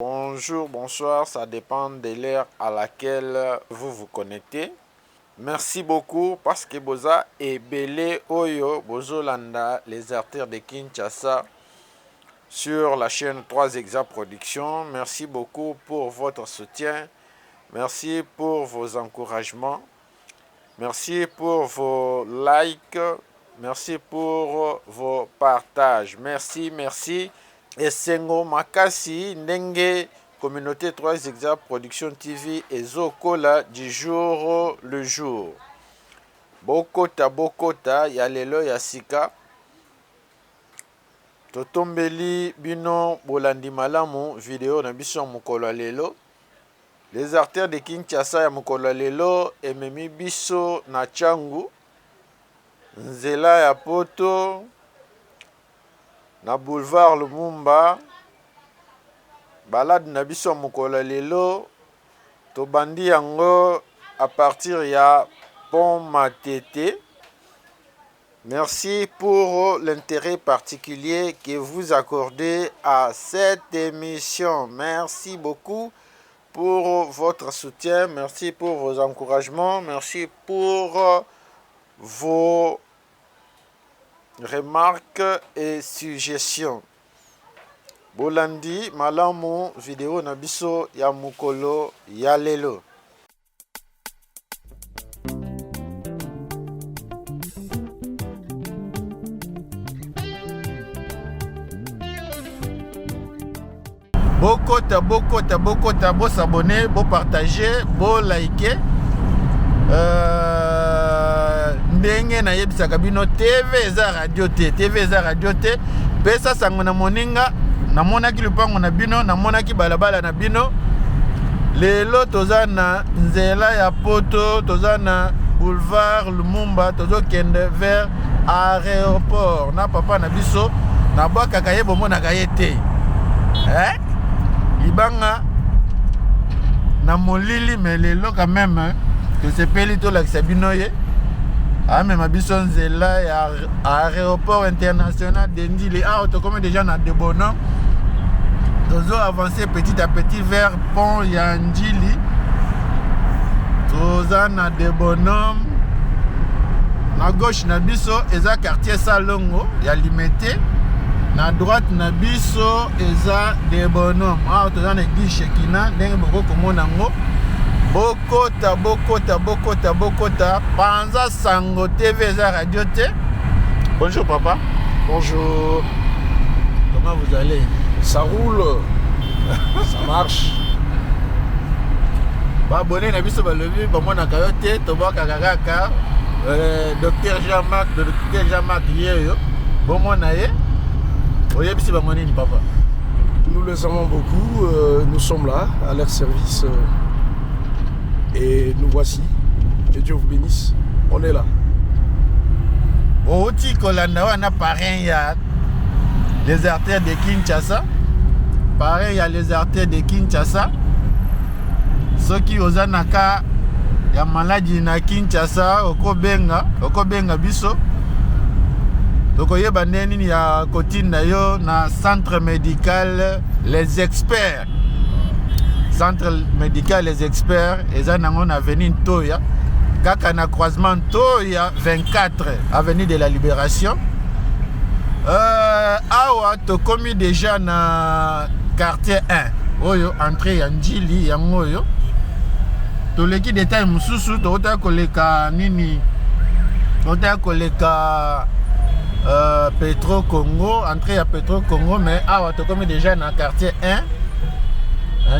Bonjour, bonsoir, ça dépend de l'heure à laquelle vous vous connectez. Merci beaucoup parce que boza ebele oyo bozolanda les artères de Kinshasa sur la chaîne 3 Exa Productions. Merci beaucoup pour votre soutien. Merci pour vos encouragements. Merci pour vos likes. Merci pour vos partages. Merci. Esengo makasi ndenge communauté 3 Exa Production TV ezokola du jour le jour. Bokota ya lelo ya sika. Totombeli bino bolandi malamu video na biso mukolo lelo. Les artères de Kinshasa ya mukolo lelo ememi biso na changu. Nzela ya poto na boulevard Lumumba balade na biso mukolo lelo tobandi yango à partir ya Pont Matete. Merci pour l'intérêt particulier que vous accordez à cette émission. Merci beaucoup pour votre soutien, merci pour vos encouragements, merci pour vos remarques et suggestions. Bolandi malamu video na biso ya mukolo ya lelo. Bokota, bo s'abonner, bo partager, bo liker. Ndenge na yebisaka bino TV eza radio te pesa sango na moninga namonaki lupango na bino namonaki balabala na bino lelo toza na nzela ya poto toza na boulevard Lumumba tozokende vers aéroport na papa na biso na bwakaka ye bomonaka ye te libanga na molili mais lelo quand même tosepeli tolakisa bino ye amema biso nzela ya aéroport international de Ndili tokomi déjà na Debono tozo avancer petit à petit vers pont ya Ndili toza na Debono na gauche na biso eza quartier Salongo ya Limete na droite na biso eza Debono toza na église Shekina ndenge boko komona ngo Bokota, Panza Sango TV Eza Radio T. Bonjour papa. Bonjour. Comment vous allez? Ça roule. Ça marche. Ba abonné na biso ba levi ba mona kayote to ba kakaka docteur Jean-Marc yeyo. Bon mona ye. Oye bisi ba monini papa. Nous les aimons beaucoup, nous sommes là à leur service. Et nous voici. Que Dieu vous bénisse. On est là. Oti kolanda wana parrain ya les artères de Kinshasa. Parrain ya les artères de Kinshasa. Soki ozanaka ya maladie na Kinshasa okobenga biso. Tokoyeba nini ya kotinda yo na centre médical les experts. Centre médical les experts eza nango na avenue Toya kaka na croisement Toya 24 avenue de la Libération. Awa tokomi déjà na quartier 1 oyo entrée ya Ndili yango oyo toleki détail mususu tota koleka nini tota koleka Petro Congo entrée ya Petro Congo mais awa tokomi déjà na quartier 1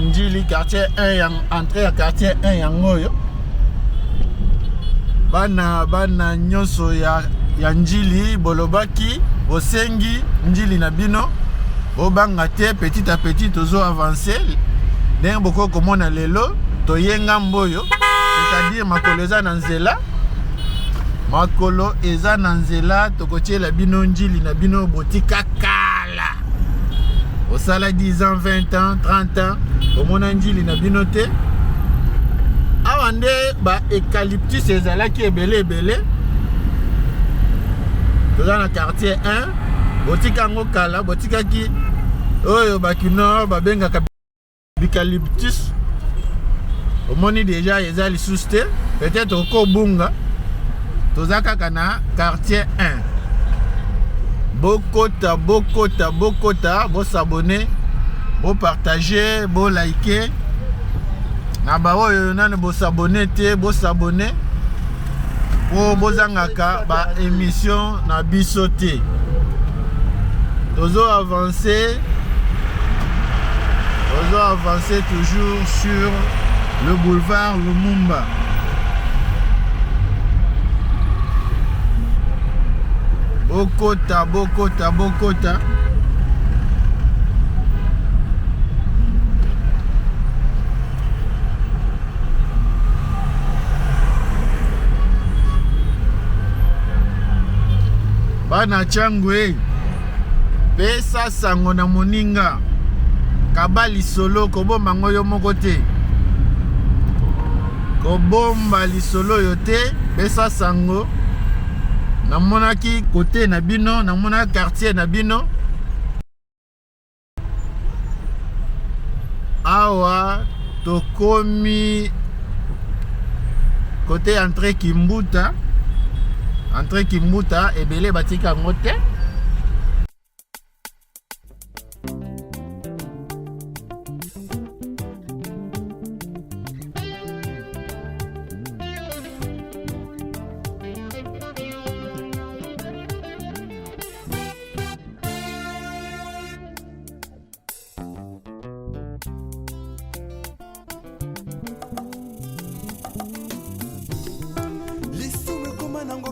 Ndili quartier 1 yang entrée à quartier 1 yangoyo bana nyoso ya Ndili bolobaki osengi Ndili na bino obanga te petit à petit tozo avancer ndenge boko komona lelo toyenga mboyo c'est-à-dire makolo eza na nzela tokotiela bino Ndili na bino botika kala osala 10 ans 20 ans 30 ans omona Ndili na bino te awa nde ba eucalyptus ezalaki ebele toza na quartier 1 botika ngo kala botikaki oyo bakino babengaka Eucalyptus. Au moni déjà les a les sousté. Peut-être au Kobunga. Tozaka kana quartier 1. Bokota, bo s'abonner, bo partager, bo liker. Na ba oyo nane bo s'abonner te, bo s'abonner. Bo zangaka ba émission na biso te. Tozo avancer toujours sur le boulevard Lumumba. Bokota. Bana changwe. Pesa sango na moninga. Kabali solo kobomba ngoyo moko te. Kobomba lisolo yo te. Pesa sango. Namonaki côté na bino, namonaki quartier na bino. Awa tokomi côté entrée Kimbuta. Entrée Kimbuta ebele batika ngote.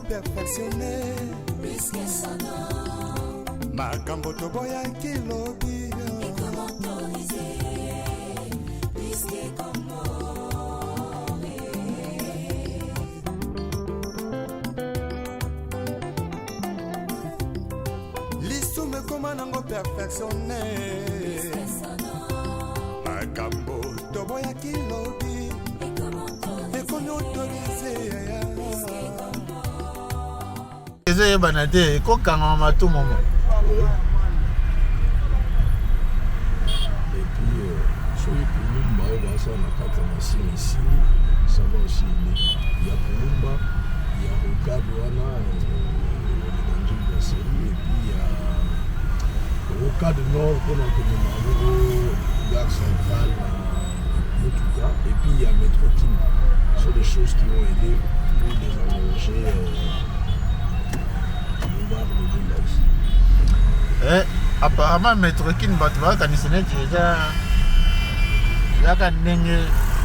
Perfectionné makambo toboya kilobi lisume koma nango perfectionné makambo toboya kilobi ekomi autorisé Banate, kokanga matu momo. Et puis, sur les Pulumba, ça on a quatre machines ici, ça va aussi. Il y a Pulumba, il y a Rocadouana, et puis il y a Rocade Nord, qu'on a connu Gare Centrale, en tout cas, et puis il y a Métrokin. Ce sont des choses qui vont aider pour les allonger. Apparemment Métrokin batwa kanisene déjà yaka ndenge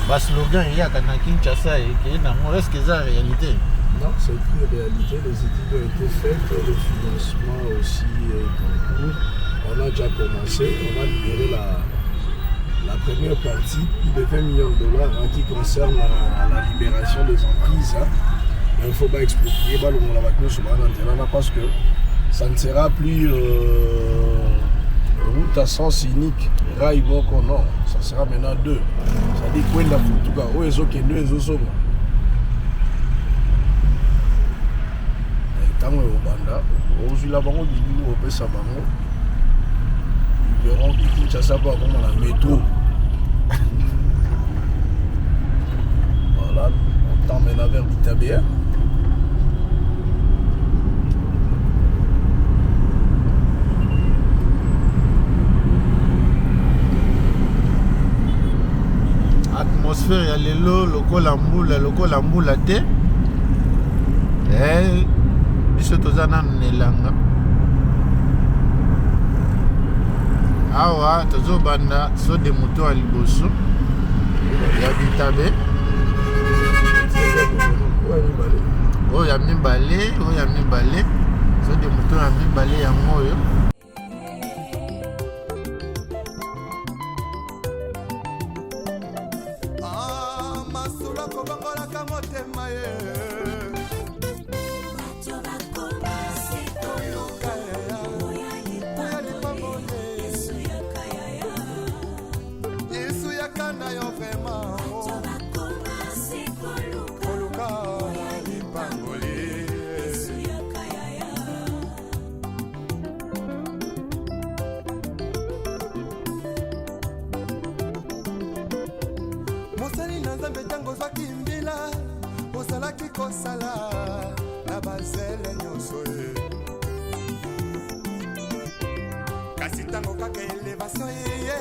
ba slogan yaka na Kinshasa et que na est-ce que c'est réalité? Non, c'est une réalité. Les études ont été faites, le financement aussi est en cours. On a déjà commencé, on a libéré la première partie, plus de 20 millions de dollars qui concerne la libération des emprises. Mais il ne faut pas exproprier le monde sur la parce que ça ne sera plus route à sens unique, rail boko, non, ça sera maintenant deux. Ça dit quoi la Portugal, où est-ce que deux est au tant que au Banda, au Zulabango du Boulou, au Pessabango, ils verront que Kinshasa pas comme la métro. Voilà, on t'emmène vers l'Itabéa. Atmosphère ya lelo lokola mbula te biso toza na nelanga awa tozobanda so de moto ya liboso ya Bitabe oyo ya mibale so de moto ya mibale yango oyo na nzambe ntango ozwaki mbila ozalaki kosala na bazele nyonso ye kasi ntango kaka elevation ye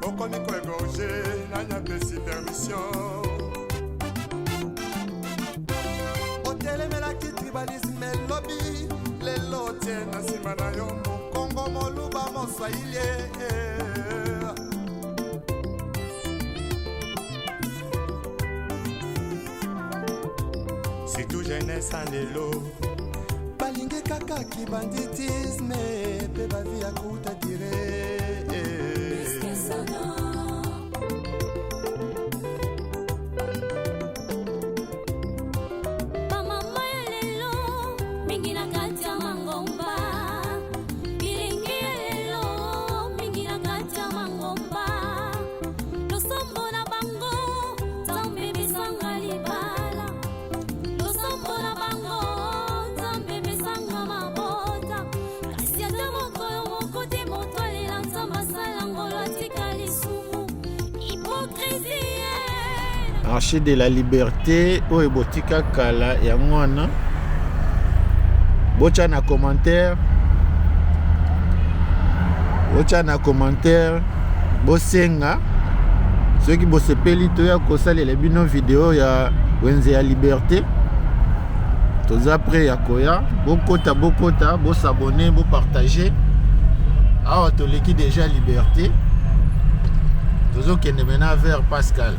okomi koegorge nanyapesi permission otelemelaki tribalisme elobi lelo tie na nsima na yo mokongo moluba moswahili surtout jeunesse en lelo balingi kaka kibanditisme pe bavi ya kuta dire Marché de la Liberté, au Ebotika Kala et Amwana. Bocha na commentaire. Bosenga. Ceux qui bossent pelito ya kosali les bino vidéo ya Wenze ya Liberté. Tous après ya koya. Bokota, bo s'abonner, bo partager. Ah, to leki déjà Liberté. Tous qui ne mena vers Pascal.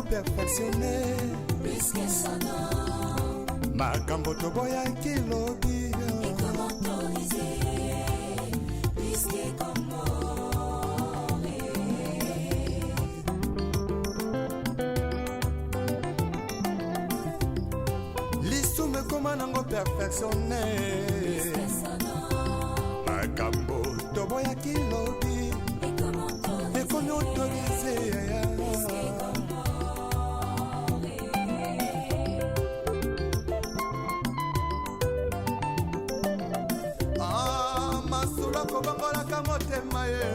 perfectionné makambo toboya kilobi lisume koma nango perfectionné makambo toboya kilobi ekomi autorisé kobangolaka motema ye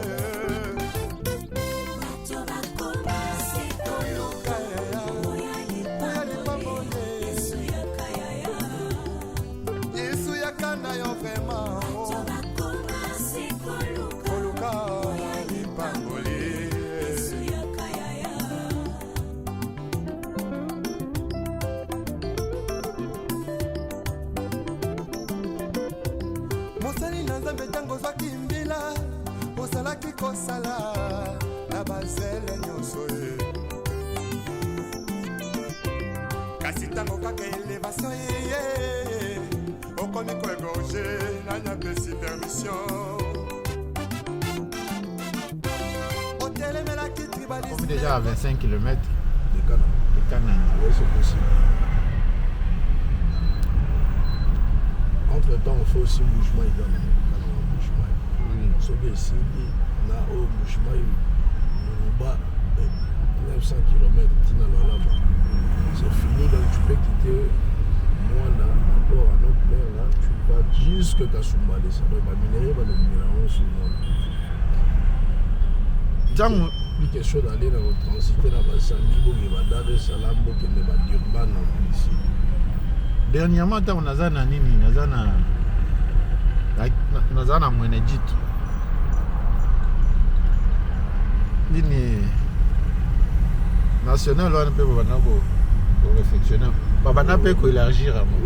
yesu yakanda yo vrema koluka lipangoli mosali na nzambe ntango ozwaki mbila ozalaki kosala na bazele nyonso ye kasi ntango kaka elevation ye okomi koegorge nanyapesi permission otelemelaki tribalisme déjà à 25 km de Canaan. Oui, c'est possible. Entre temps, on fait aussi mouvement ce qui est ici, là au mouvement, on va 900 km là-bas. C'est fini, donc tu peux quitter moi là, rapport à notre père là, tu vas jusqu'à Kasumbalé. Ça va minérer, va le minérer sur moi. Jamu quelque chose d'aller dans le transiter dans le Sandibo, qui va Dar es Salaam, qui va Durban ici. Dernièrement, on a zana nini, nazana mwenejito. Nini national on peut bana ko réflexionner. Bana peut ko élargir à moi.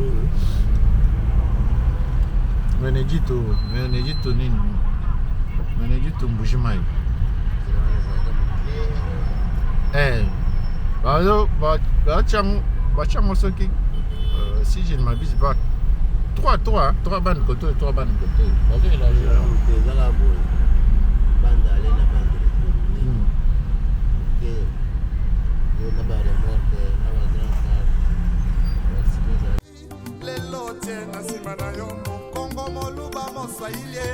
Mwenejito nini. Maneji Tumbujimai. Bachang aussi qui, si je ne m'abuse pas, 3 bandes côté, 3 bandes côté. Parce que là, lelo tena nsima na yo mokongo moluba moswahili.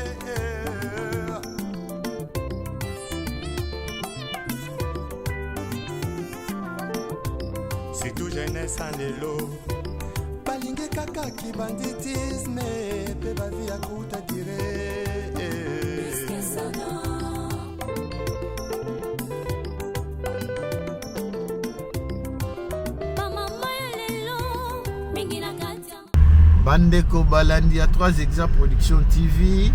Surtout jeunesse en lelo balingi kaka kibanditisme pe bavi ya kuta dire. Bandeko Balandi à 3 Exa Production TV.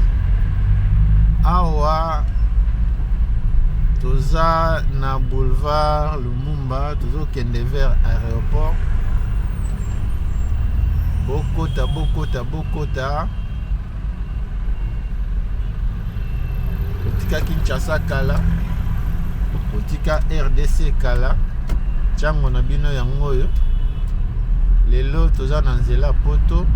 Awa Toza na boulevard Lumumba, Tozo kende vers aéroport. Bokota. Otika Kinshasa Kala. Otika RDC Kala. Chango na bino yango yo. Lelo toza na nzela poto.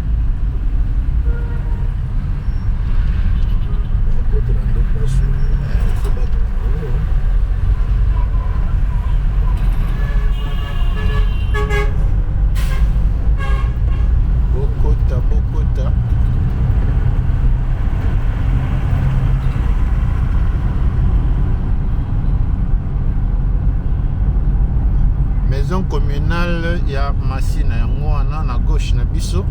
Bokota. Maison communale ya Masina yango wana na gauche na biso.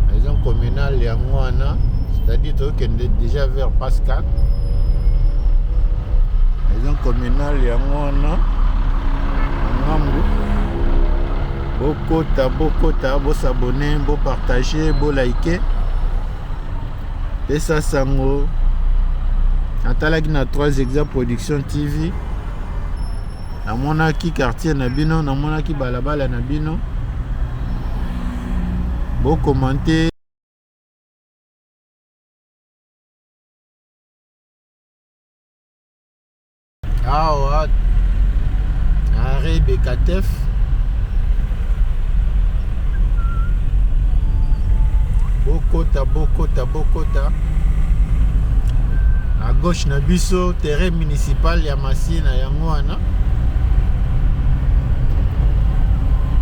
Maison communale yango wana, c'est-à-dire tokende déjà vers Pascal. Maison communale yango wana ngambu. Bokota, bo s'abonner, bo partager, bo liker. Et ça sango. Atalaki na 3 Exa Production TV. Namonaki quartier na bino, namonaki balabala na bino. Bo commenter. Awa Arrêt Bekatef. Bokota. À gauche na biso terrain municipal ya Masina yango wana.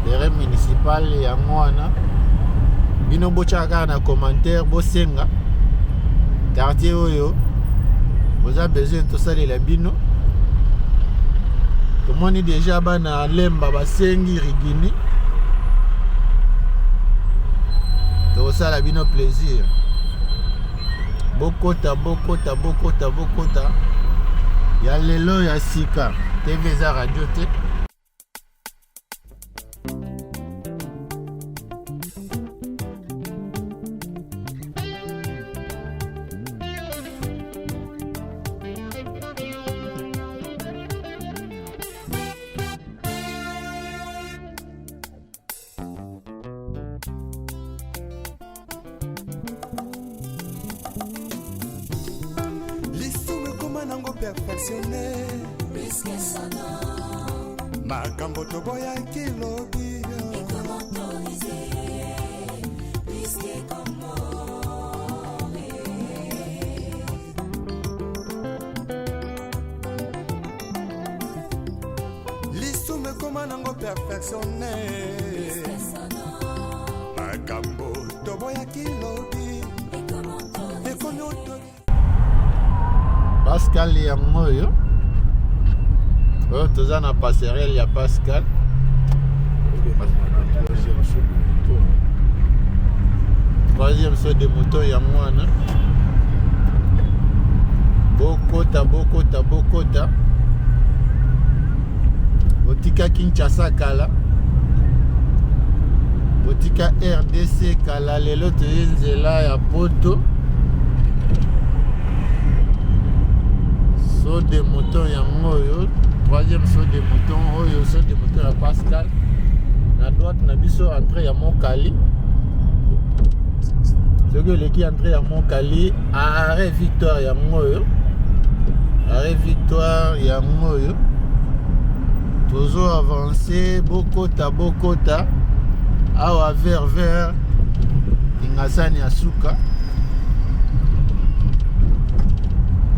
Terrain municipal yango wana. Bino bochaka na commentaire bosenga. Quartier oyo. Vous avez besoin de ça la bino. Comment ni déjà bana lemba basengi rigini. Tout ça la bino plaisir. Bokota. Ya lelo ya sika. TVza radio te. Perfectionné makambo toboya kilobi lisume koma nango perfectionné makambo toboya kilobi Pascal yango yo. Toza na passerelle ya Pascal. Troisième saut de moto yango wana. Bokota. Otika Kinshasa Kala. Otika RDC Kala lelo toyenzela ya poto. Saut de moto yango oyo. Troisième saut de moto oyo, saut de moto ya Pascal. Na droite na biso entrée ya Mokali. ce que les qui entré à Montcali arrêt victoire ya ngoyo arrêt victoire ya ngoyo toujours avancé bokota awa vers Ingasani Asuka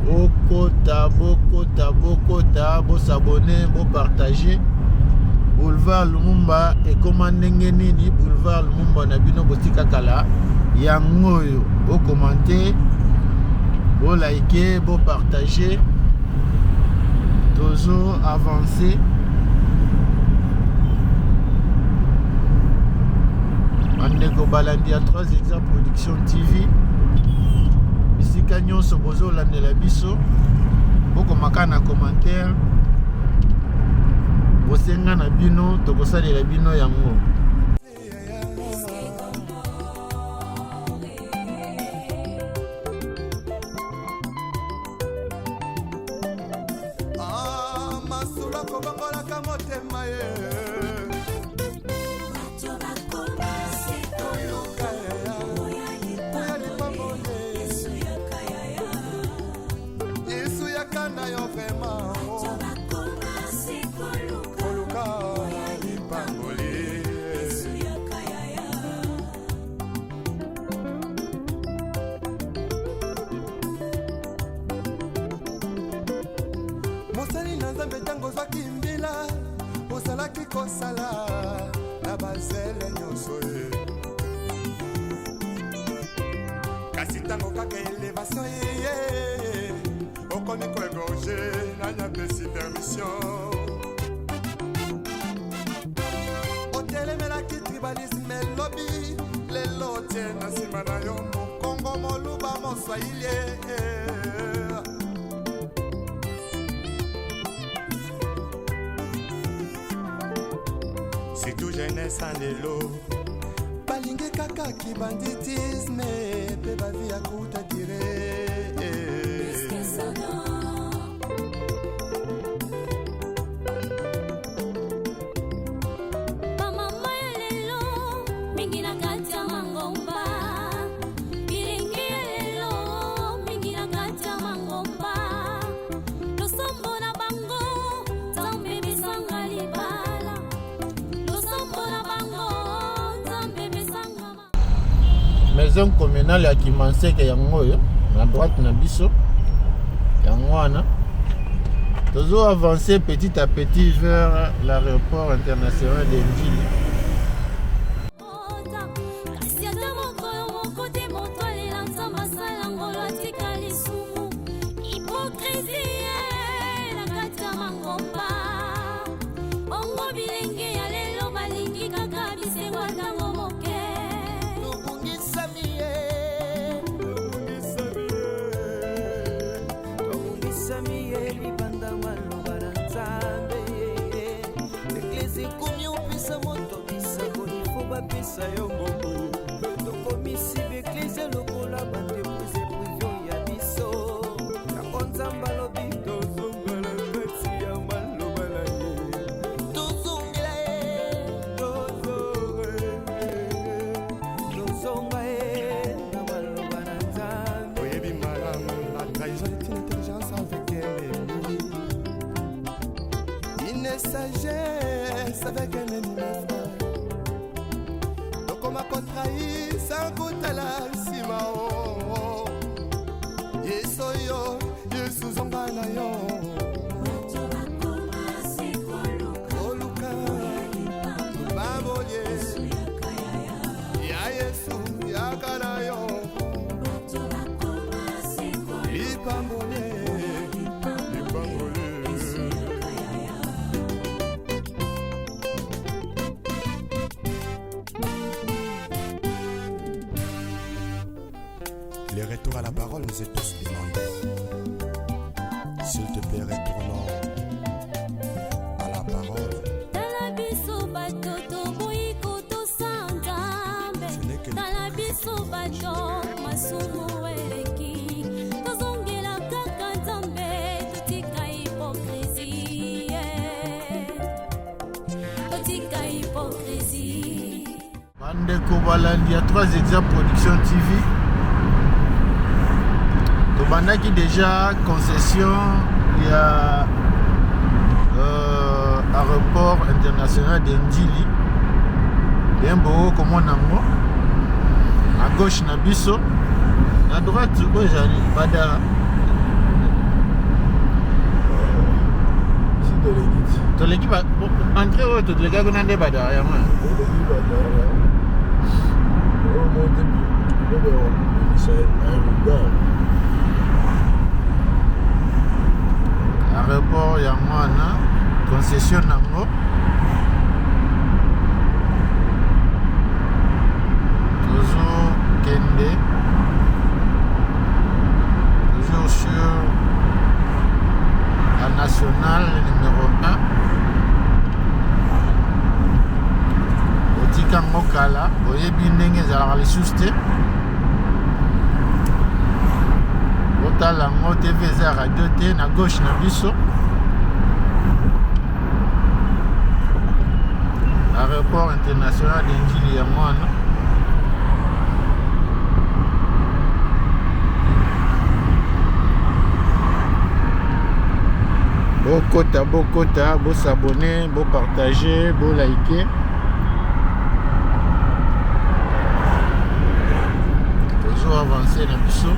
bokota bo s'abonner bo partager Boulevard Lumumba et comment nini Boulevard Lumumba na bino botika kala ya ngoyo bo commenter bo liker bo partager toujours avancer Andeko balandi à 3 exemples production TV bisika nyonso bozo landela biso boko makana commentaire bosenga na bino tokosalela bino yango masula kobangolaka motema ye mosali na nzambe ntango ozwaki mbila ozalaki kosala na bazele nyonso ye kasi ntango kaka elevation yeye okomi koegorge nanyapesi permission otelemelaki tribalisme elobi lelo tie na nsima na yo mokongo moluba moswahili surtout jeunesse en lelo balingi kaka kibanditisme pe bavi ya kuta dire bamama ya lelo mingi na kati ya mangomba bilingi ya lelo mingi na kati ya mangomba losombo na bango nzambe misanga libala maison communale ya Kimanseke yangoyo na droite na biso yango wana toujours avancer petit à petit vers l'aéroport international d'Enjili. Sagesse avec un ennemi frère donc on m'a contrahi sans goûter la simao yesoyo yesu zongana yo oluka baboye ya yesu yakana yo ipambole Le retour à la parole nous est tous demandé. S'il te plaît, retournons à la parole. Ce n'est que Bandeko balandi à 3 exemples production TV tobandaki déjà concession ya aéroport international de Ndili yembo komona ngo à gauche na biso à droite oyo ezali Badara toleki entrée oyo tolekaki na nde Badara yango aéroport yango wana concession nango tozokende toujours sur la nationale numéro 1 otika ngo kala oyebi ndenge ezalaka lisusu te otala ngo tv eza radio te na gauche na biso aéroport international de Ndili yango wana bokota bosabone bopartage bolike toujours avancer na biso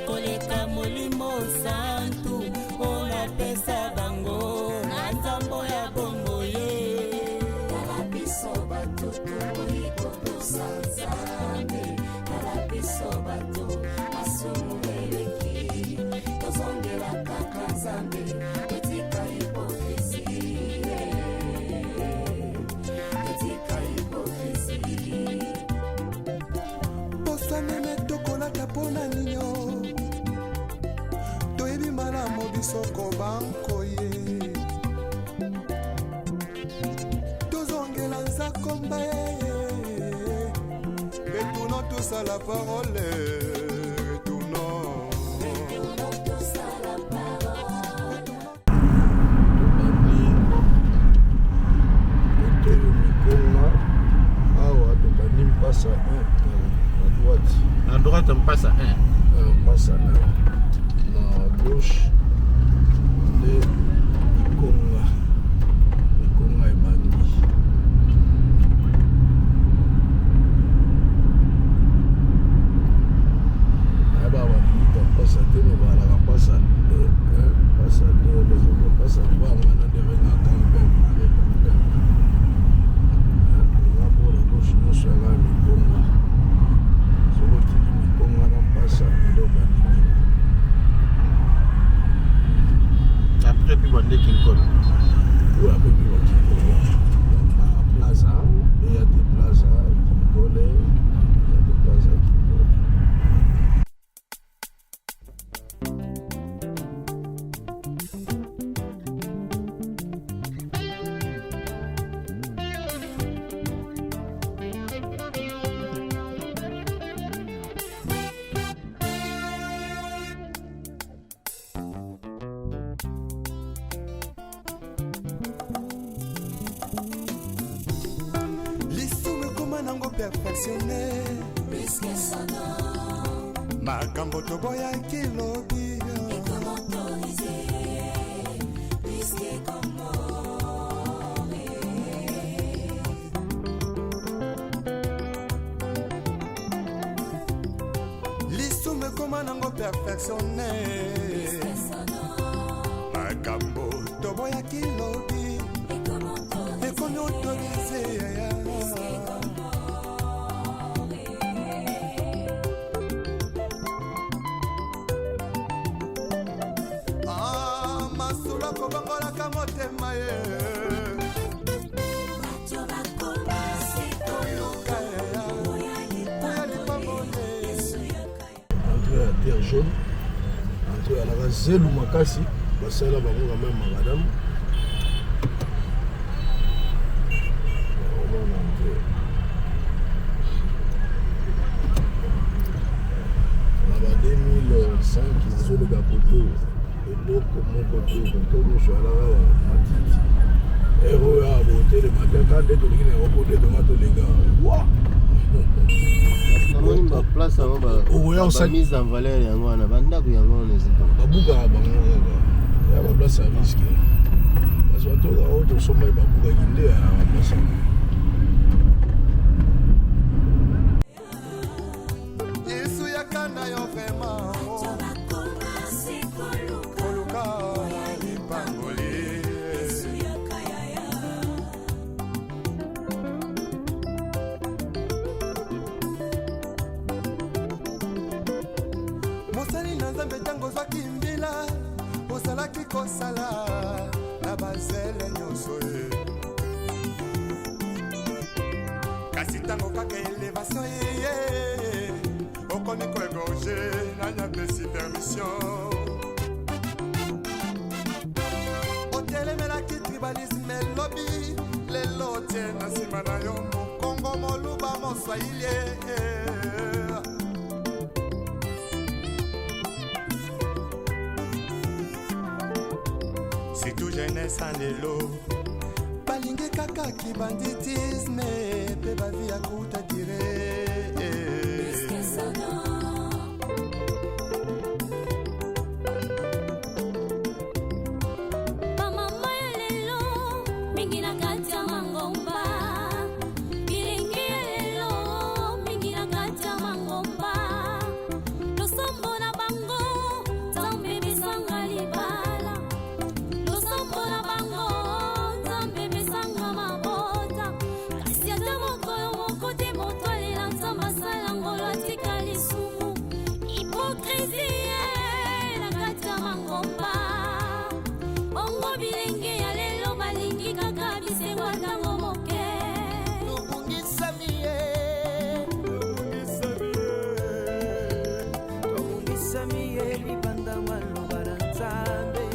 koleka molimo santu ona pesa bango na nzambo ya bongo ye kala biso bato toiko tosanzame kala biso bato masumu eleki tozongela kaka nzambe etika hipokrisi etika hipokrisi posanene tokolaka mpona nino toyebi malamu bisoko bankoye tozongela nzakomba retournons tous à la parole retournons tous à la parole Otoyo Mikonga awa tobandi mpasa 1 à droite on passe à 1 mpasa na gauche nde Mikonga ebandi ayeba bandimita mpasa te me balaka mpasa 2 mpasa 2 bezoko mpasa 3 ngana nde bengaka mpembe nga mpona gauche nyonso yanga Mikonga sokotili Mikonga na mpasa nde obandimi après puis bande kinkolo oyo apepi bakikolo na plaza eya te plaza kinkole eya te plaza kinkole lisumu ekoma nango perfectionne makambo toboyaki lobi lisumu ekoma nango perfectionne makambo toboyaki lobi autorisé yaya. Ah, masula kobangolaka motema ye. Entre la terre jaune, entre la zelu makasi, basala bango quand même madame. Na 2005 nazoloka koto eloko moko te koto nyonso alaka matiti ero ya bote le matin ka nde tolingi na yango nde tonga tolenga namoni baplace yango bamise en valeur yango wana bandako yango wana ezito babukaka bango kaka ya baplace ya riske kasi batoka oyo tosomai babukaki nde ya baplace yango. Yesu yakana yo vraiment koluka lipangoli. Mosali na Nzambe ntango ozwaki mbila ozalaki kosala na bazele nyonso ye, kasi ntango kaka elevation yeye okomi koegorge nani apesi permission. Otelemelaki tribalisme elobi lelo tie na nsima na yo mokongo moluba moswahili. Surtout jeunesse en lelo balingi kaka kibanditisme pe bavi ya kuta dire. Bamama ya lelo mingi na kati ya mangomba, bilingi ya lelo mingi na kati ya mangomba, losombo na bango Nzambe bisanga libala, losombo na bango Nzambe bisanga mabota, kasi ata mokolo moko te moto alela Nzambe asala ngolo atika lisumu, hipokrisie na kati ya mangomba. Bongo bilenge ya lelo balingi kaka bisengo ntango moke. Tobungisami ye, tobungisami ye libanda maloba na Nzambe.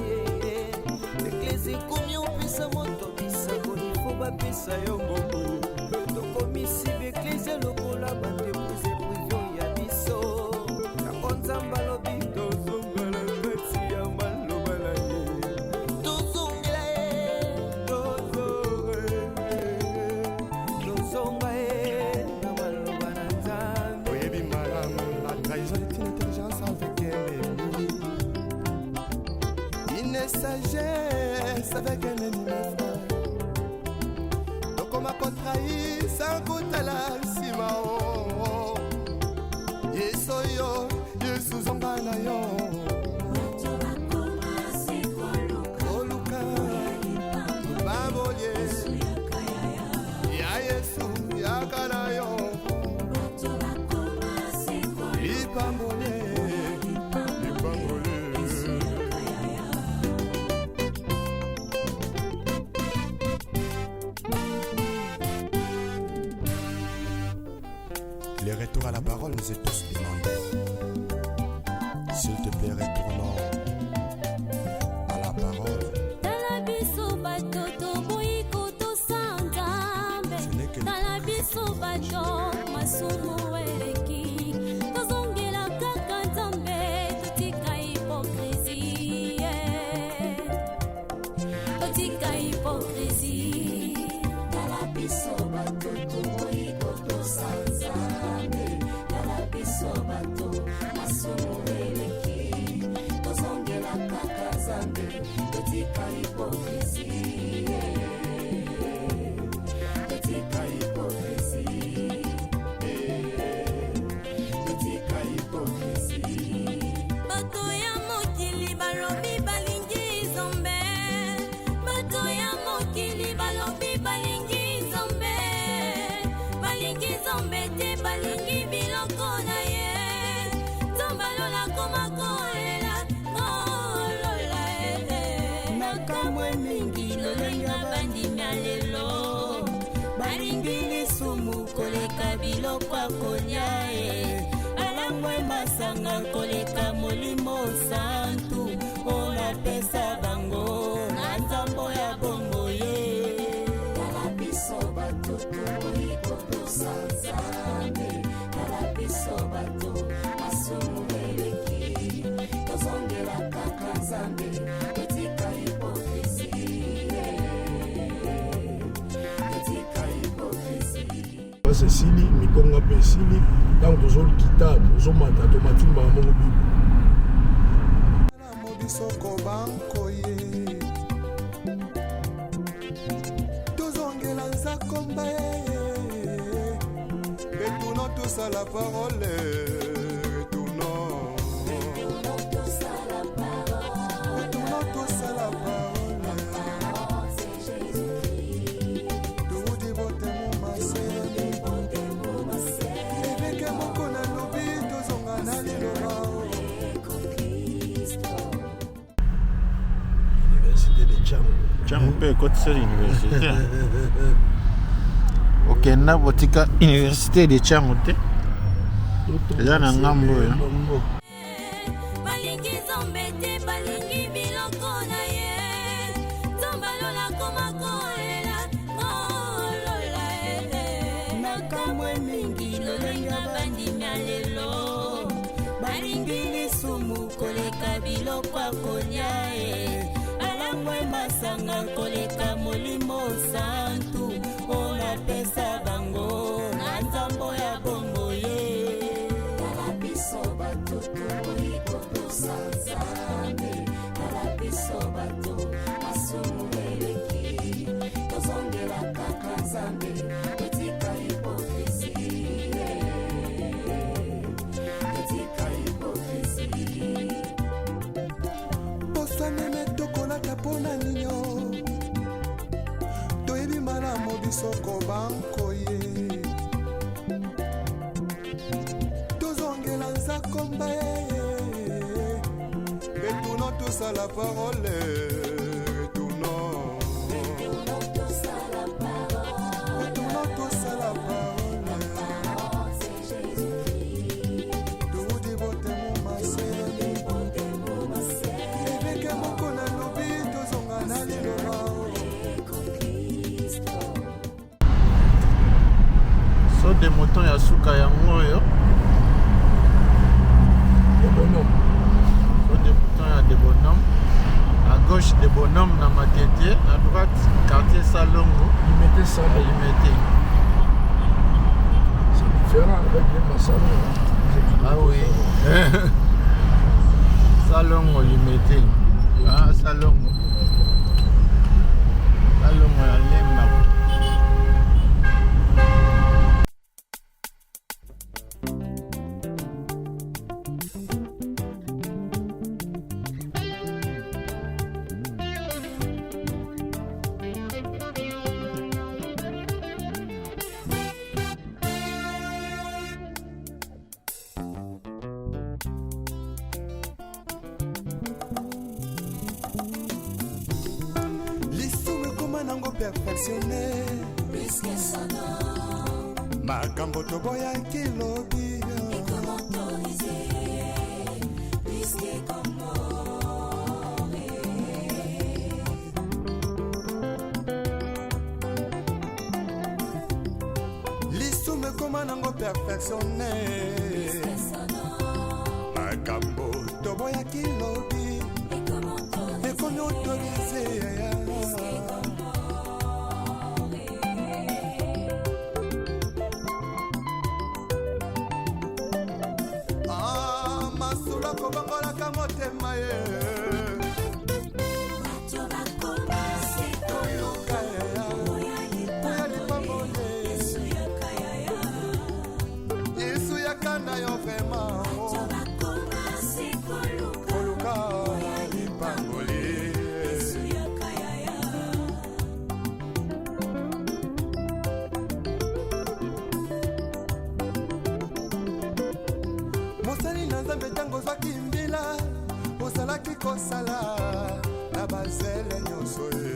Eklesi komi opesa moto bisango nifo bapesa yo mbongo. Tokomisi beklesi lokola bandepuse privio ya biso. Yango Nzambe alobi tozonga na kati ya maloba na ye. tozongela ye. Tozonga ye na maloba na Nzambe. Oyebi malamu la trahison est une intelligence avec un ennemi, une sagesse avec un ennemi frère. Tokoma kotrahi sans kotala nsima o. Yesu yo, Yesu zonga na yo. Koluka babolie ya Yesu yakana yo. Lipambole, lipambole. Le retour à la parole nous est tous demandé. S'il te plaît, retournons à la parole. Tala biso bato toboyi kotosa Nzambe, tala biso bato masumu eleki, tozongela kaka Nzambe totika hipokrisie, totika hipokrisie. Tala biso bato toboyi kotosa Nzambe, tala biso bato masumu eleki, tozongela kaka Nzambe totika hipokrisie, totika hipokrisie, totika hipokrisie. Bato ya mokili balobi balingi Nzambe, bato ya mokili balobi balingi balingi biloko na ye tombalola komakolela ngolola nakamwe mingi lolenga bandimi ya lelo balingi lisumu koleka biloko akolia alangwe masanga koleka molimo santu onapesa bango na nzambo ya bongo ye tala biso bato tokoyi kotosa nzambe tala biso bato masumu eleki tozongela kaka nzambe totika hipokrisi totika hipokrisi basi esili mikonga mpe esili ntango tozolikita tozomata tomatimba mongo bibo mobisoko bankoye tozongela nzakomba retournons tous à la parole retournons tous à la parole toudi botemo mase eveke moko na lobi tozonga na liloba université de Changu mpe ekotisa université okenda botika université de Changu te eza na ngambo oyo balingi nzambe te balingi biloko na ye tombalola komakolela ngolola nakamwe mingi lolenga bandimi ya lelo balingi lisumu koleka biloko akolia alangwe masanga koleka molimo santu onapesa bango na nzambo ya bongo ye tala biso bato tokoyi kotosa nzambe tala biso bato masumu eleki tozongela kaka nzambe totika hipokrisi totika hipokrisi poswanene tokolaka mpona nino toyebi malamu bisoko bankoye tozongela nzakomba retournons tous à la parole retournons tous à la parole toudi botemo mase eveke moko na lobi tozonga na liloba so de moton ya suka yango oyo so de moton ya de bonhomme à gauche de bonhomme na matete à droite quartier Salongo limité ça limité c'est différent avec les masalons ah oui Salongo limité ah Salongo ya Lemba perfectionné makambo toboyaki lobi lisumu ekoma nango perfectionné makambo toboyaki lobi ekomi autorisé kobangolaka motema ye yesu yakanda yo vrema koluka lipangoli zele nyonso ye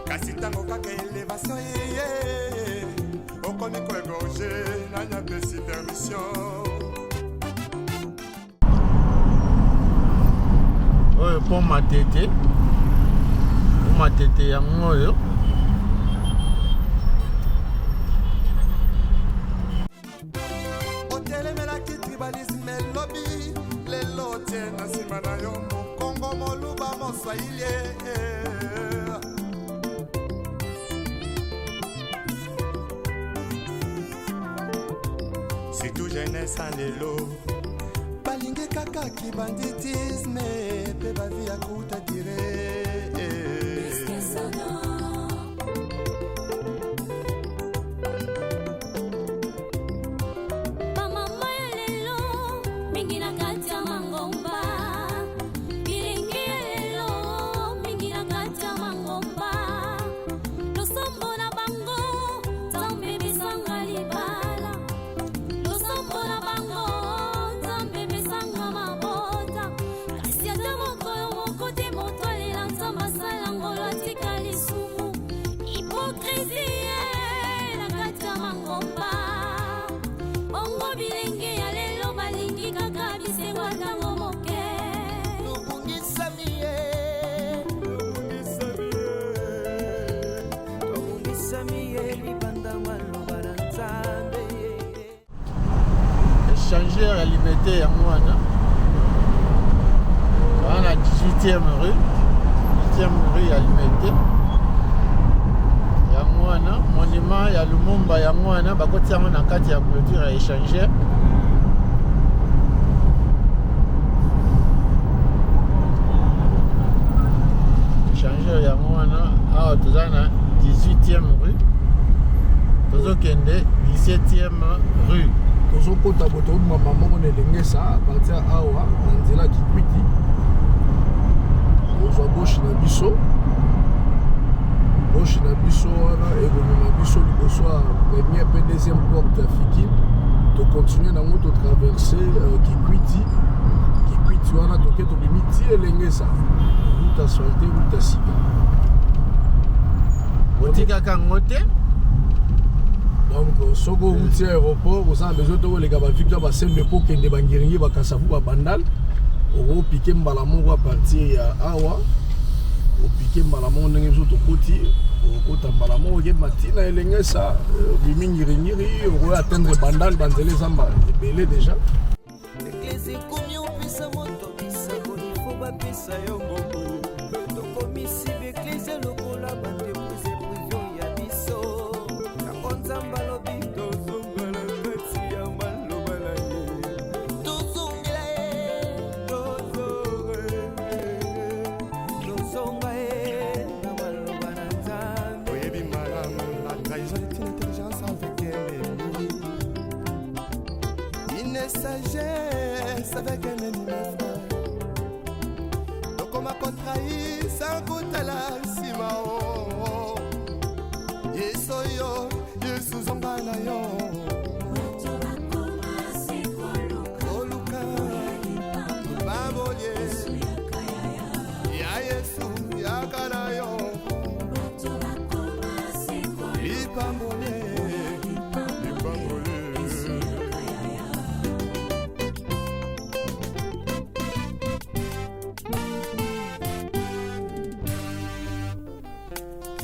kasi ntango kaka elevation ye okomi koegorge nani apesi permission oyo mpo matete yango oyo otelemelaki tribalisme elobi lelo tie na nsima na yo mokongo moluba moswahili surtout jeunesse en lelo balingi kaka kibanditisme pe bavi ya kuta dire échangeur alimentaire ya mwana wana 18e rue alimentaire ya mwana monument ya Lumumba ya mwana bakoti yango na kati ya clôture ya échangeur ya mwana awa toza na 18e rue tozokende 17e rue tozokota boto mama moko na elengesa partir awa na nzela kikwiti ozwa gauche na biso wana ekomema biso liboso ya première pe deuxième porte ya fiki tokontinue nango totraverse kikwiti wana toke tobimi ti elengesa route asphalte route asika otikaka yango te donc soko route aéroport oza na besoin tokoleka bavictoire basembe mpo okende bangiringi bakasavu babandal okopike mbala moko a partir ya awa opike mbala moko ndenge biso tokoti okota mbala moko okeba ntina elengesa obimi ngiringiri okoya atteindre bandal banzela eza ebele déjà l'église ekomi opesa moto bisako ifo bapesa yo ngombo tokomisi beglise lokola bandeprise privio ya biso yango nzambe alobi tozongala kati ya maloba na ye tozongela ye tozonga ye na maloba na nzambe oyebi malamu la trahison est une intelligence avec ennemi une sagesse avec un ennemi frère tokoma kotrahi sans kotala nsima o yesu oyo yesu zonga na yo oluka libabolie ya yesu yaka na yo lipambole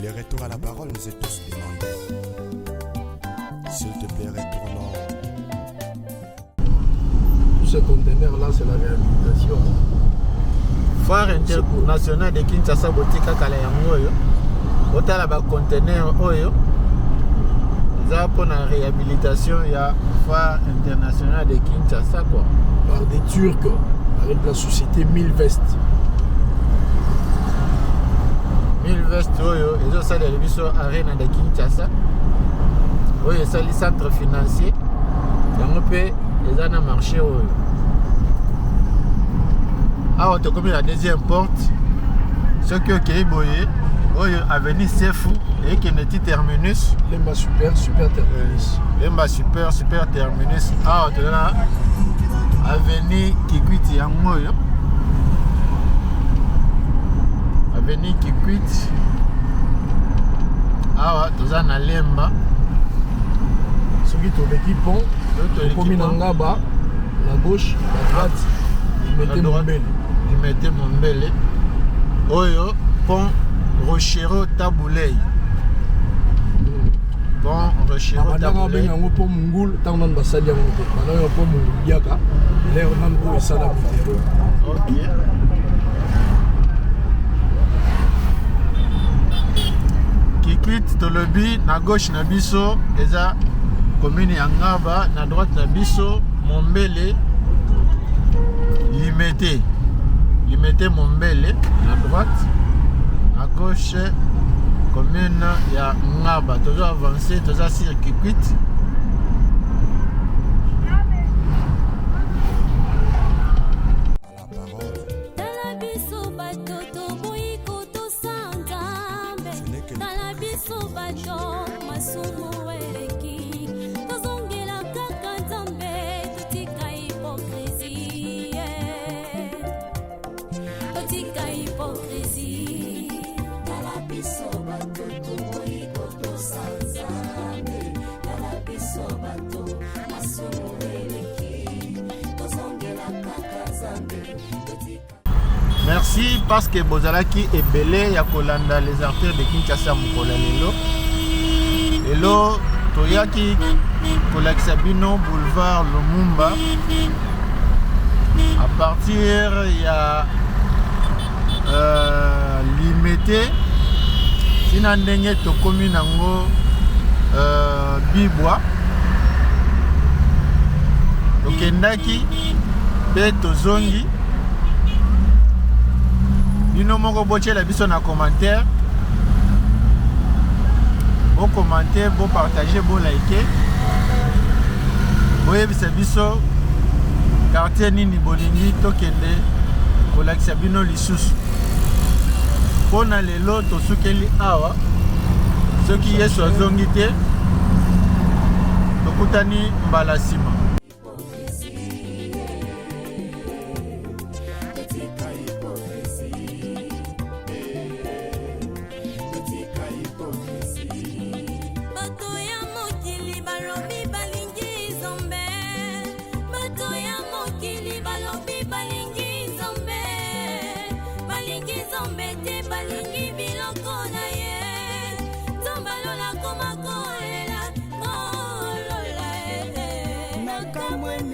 Le retour à la parole nous est tous demandé. S'il te plaît, retournons. Tout ce conteneur là, c'est la réhabilitation. Foire internationale de Kinshasa botika kala yango oyo otala ba conteneur oyo eza mpona réhabilitation ya foire internationale de Kinshasa quoi. Par des Turcs avec la société 1000 Vestes. 1000 Vestes oyo ezosalela biso arena de Kinshasa oyo esali centre financier yango mpe eza na marché oyo awa tokomi na deuxième porte soki okei boye oyo avenue Sefu ekende ti terminus Lemba super terminus Lemba super terminus awa toza na avenue Kikwiti yango oyo avenue Kikwit. Awa toza na Lemba. Soki toleki pont, tokomi na Ngaba, na gauche, à droite, Limete Mombele. Oyo pont Rochero Taboulei. Pont Rochero Taboulei. Yango pont Mungul, tant nan basali yango ko. Bana yo pont Mungul biaka. L'air nan ko esala bitero. OK. Kikwit tolobi na gauche na biso eza commune ya Ngaba, na droite na biso Mombele. Limete Mombele na droite, à gauche commune ya Ngaba. Toujours avancé, toujours sur Kikwit. Merci parce que bozalaki ebele ya kolanda les artères de Kinshasa mokolo lelo. Lelo toyaki kolakisa bino boulevard Lumumba à partir ya Limete sina ndenge tokomi nango Bibwa tokendaki pe tozongi. Bino moko botiela biso na commentaire. Bo commenter, bo partager, bo liker. Boyebisa biso quartier nini bolingi tokende kolakisa bino lisusu. Pona lelo tosukeli awa soki Yesu azongi te tokutani mbala sima.